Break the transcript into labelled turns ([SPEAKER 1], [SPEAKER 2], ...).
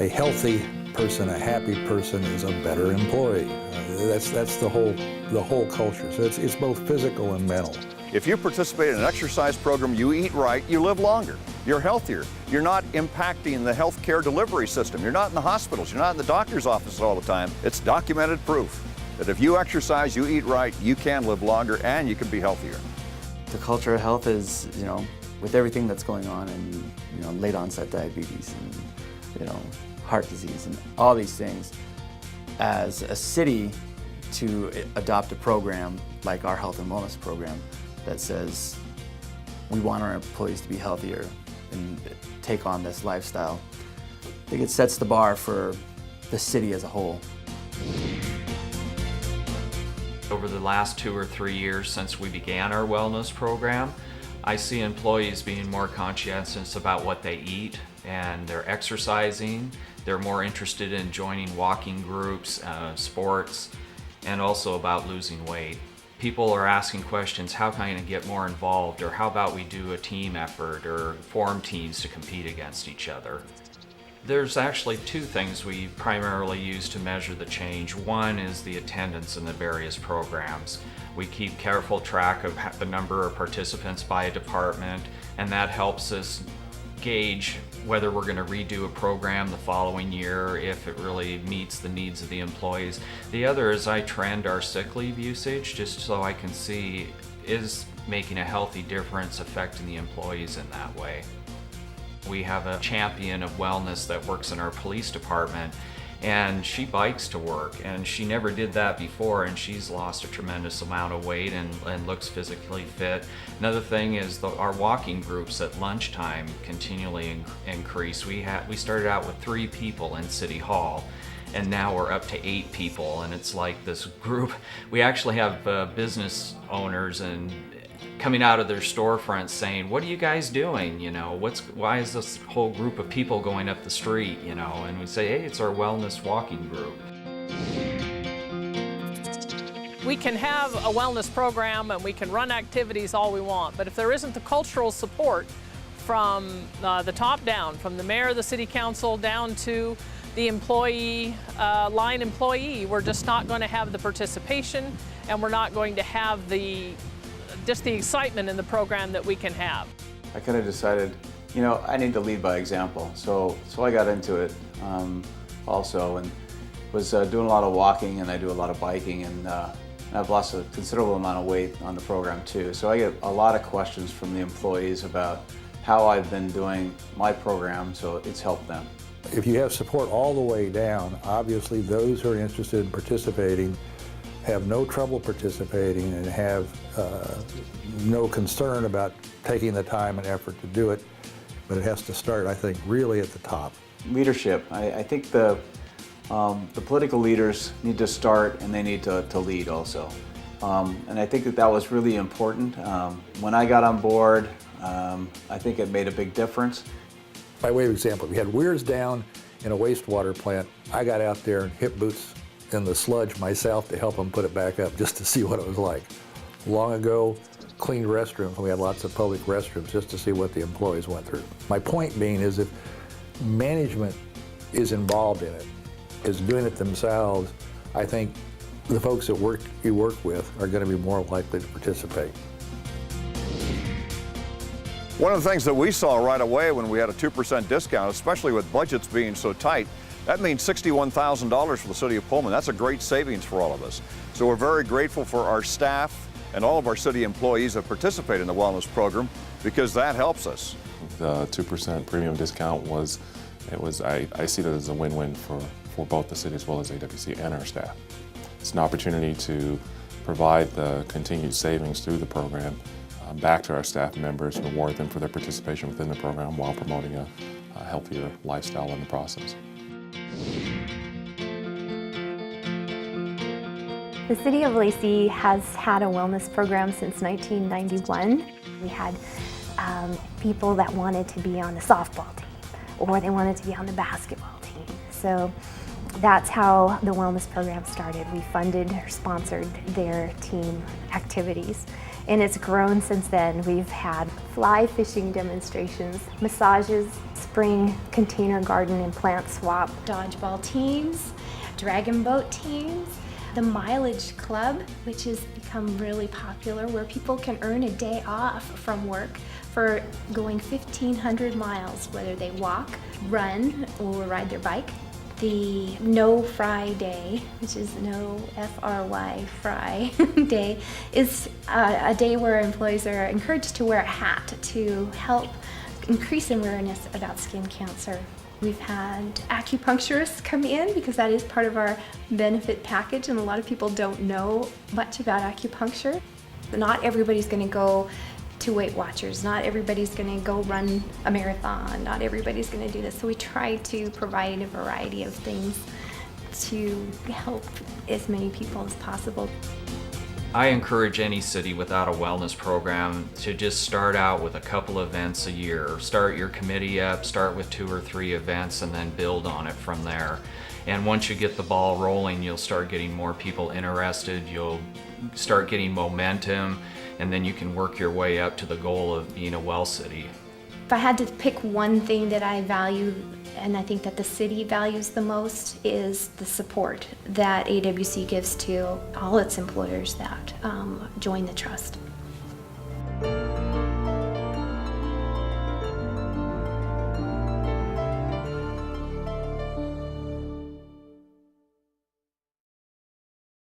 [SPEAKER 1] a healthy person, a happy person is a better employee. That's the whole culture. So it's both physical and mental.
[SPEAKER 2] If you participate in an exercise program, you eat right, you live longer, you're healthier. You're not impacting the healthcare delivery system. You're not in the hospitals, you're not in the doctor's office all the time. It's documented proof that if you exercise, you eat right, you can live longer and you can be healthier.
[SPEAKER 3] The culture of health is, with everything that's going on and, late onset diabetes and, heart disease and all these things, as a city to adopt a program like our health and wellness program that says we want our employees to be healthier and take on this lifestyle, I think it sets the bar for the city as a whole.
[SPEAKER 4] Over the last 2 or 3 years since we began our wellness program, I see employees being more conscientious about what they eat, and they're exercising. They're more interested in joining walking groups, sports, and also about losing weight. People are asking questions, how can I get more involved, or how about we do a team effort or form teams to compete against each other. There's actually 2 things we primarily use to measure the change. One is the attendance in the various programs. We keep careful track of the number of participants by a department, and that helps us gauge whether we're going to redo a program the following year, if it really meets the needs of the employees. The other is I trend our sick leave usage just so I can see, is making a healthy difference affecting the employees in that way. We have a champion of wellness that works in our police department, and she bikes to work, and she never did that before, and she's lost a tremendous amount of weight and looks physically fit. Another thing is our walking groups at lunchtime continually increase. We started out with 3 people in City Hall, and now we're up to 8 people, and it's like this group. We actually have business owners and coming out of their storefronts saying, what are you guys doing? Why is this whole group of people going up the street? And we say, hey, it's our wellness walking group.
[SPEAKER 5] We can have a wellness program and we can run activities all we want, but if there isn't the cultural support from the top down, from the mayor, the city council, down to the employee, line employee, we're just not going to have the participation, and we're not going to have the excitement in the program that we can have.
[SPEAKER 6] I kind of decided, I need to lead by example. So I got into it also, and was doing a lot of walking, and I do a lot of biking, and I've lost a considerable amount of weight on the program too. So I get a lot of questions from the employees about how I've been doing my program, so it's helped them.
[SPEAKER 1] If you have support all the way down, obviously those who are interested in participating have no trouble participating and have no concern about taking the time and effort to do it, but it has to start, I think, really at the top.
[SPEAKER 6] Leadership. I think the political leaders need to start, and they need to lead also. And I think that was really important. When I got on board, I think it made a big difference.
[SPEAKER 1] By way of example, we had weirs down in a wastewater plant. I got out there and hip boots in the sludge myself to help them put it back up, just to see what it was like. Long ago, cleaned restrooms. We had lots of public restrooms just to see what the employees went through. My point being is, if management is involved in it, is doing it themselves, I think the folks that you work with are going to be more likely to participate.
[SPEAKER 2] One of the things that we saw right away when we had a 2% discount, especially with budgets being so tight, that means $61,000 for the city of Pullman. That's a great savings for all of us. So we're very grateful for our staff and all of our city employees that participate in the wellness program, because that helps us.
[SPEAKER 7] The 2% premium discount I see that as a win-win for both the city as well as AWC and our staff. It's an opportunity to provide the continued savings through the program back to our staff members, reward them for their participation within the program while promoting a healthier lifestyle in the process.
[SPEAKER 8] The City of Lacey has had a wellness program since 1991. We had people that wanted to be on the softball team, or they wanted to be on the basketball team. So That's how the wellness program started. We funded or sponsored their team activities. And it's grown since then. We've had fly fishing demonstrations, massages, spring container garden and plant swap, dodgeball teams, dragon boat teams, the mileage club, which has become really popular, where people can earn a day off from work for going 1,500 miles, whether they walk, run, or ride their bike. The No Fry Day, which is no F-R-Y, fry day, is a day where employees are encouraged to wear a hat to help increase awareness about skin cancer. We've had acupuncturists come in because that is part of our benefit package, and a lot of people don't know much about acupuncture. Not everybody's going to go to Weight Watchers, not everybody's going to go run a marathon, not everybody's going to do this. So we try to provide a variety of things to help as many people as possible.
[SPEAKER 4] I encourage any city without a wellness program to just start out with a couple events a year. Start your committee up, start with 2 or 3 events, and then build on it from there. And once you get the ball rolling, you'll start getting more people interested, you'll start getting momentum, and then you can work your way up to the goal of being a well city.
[SPEAKER 8] If I had to pick one thing that I value, and I think that the city values the most, is the support that AWC gives to all its employers that join the trust.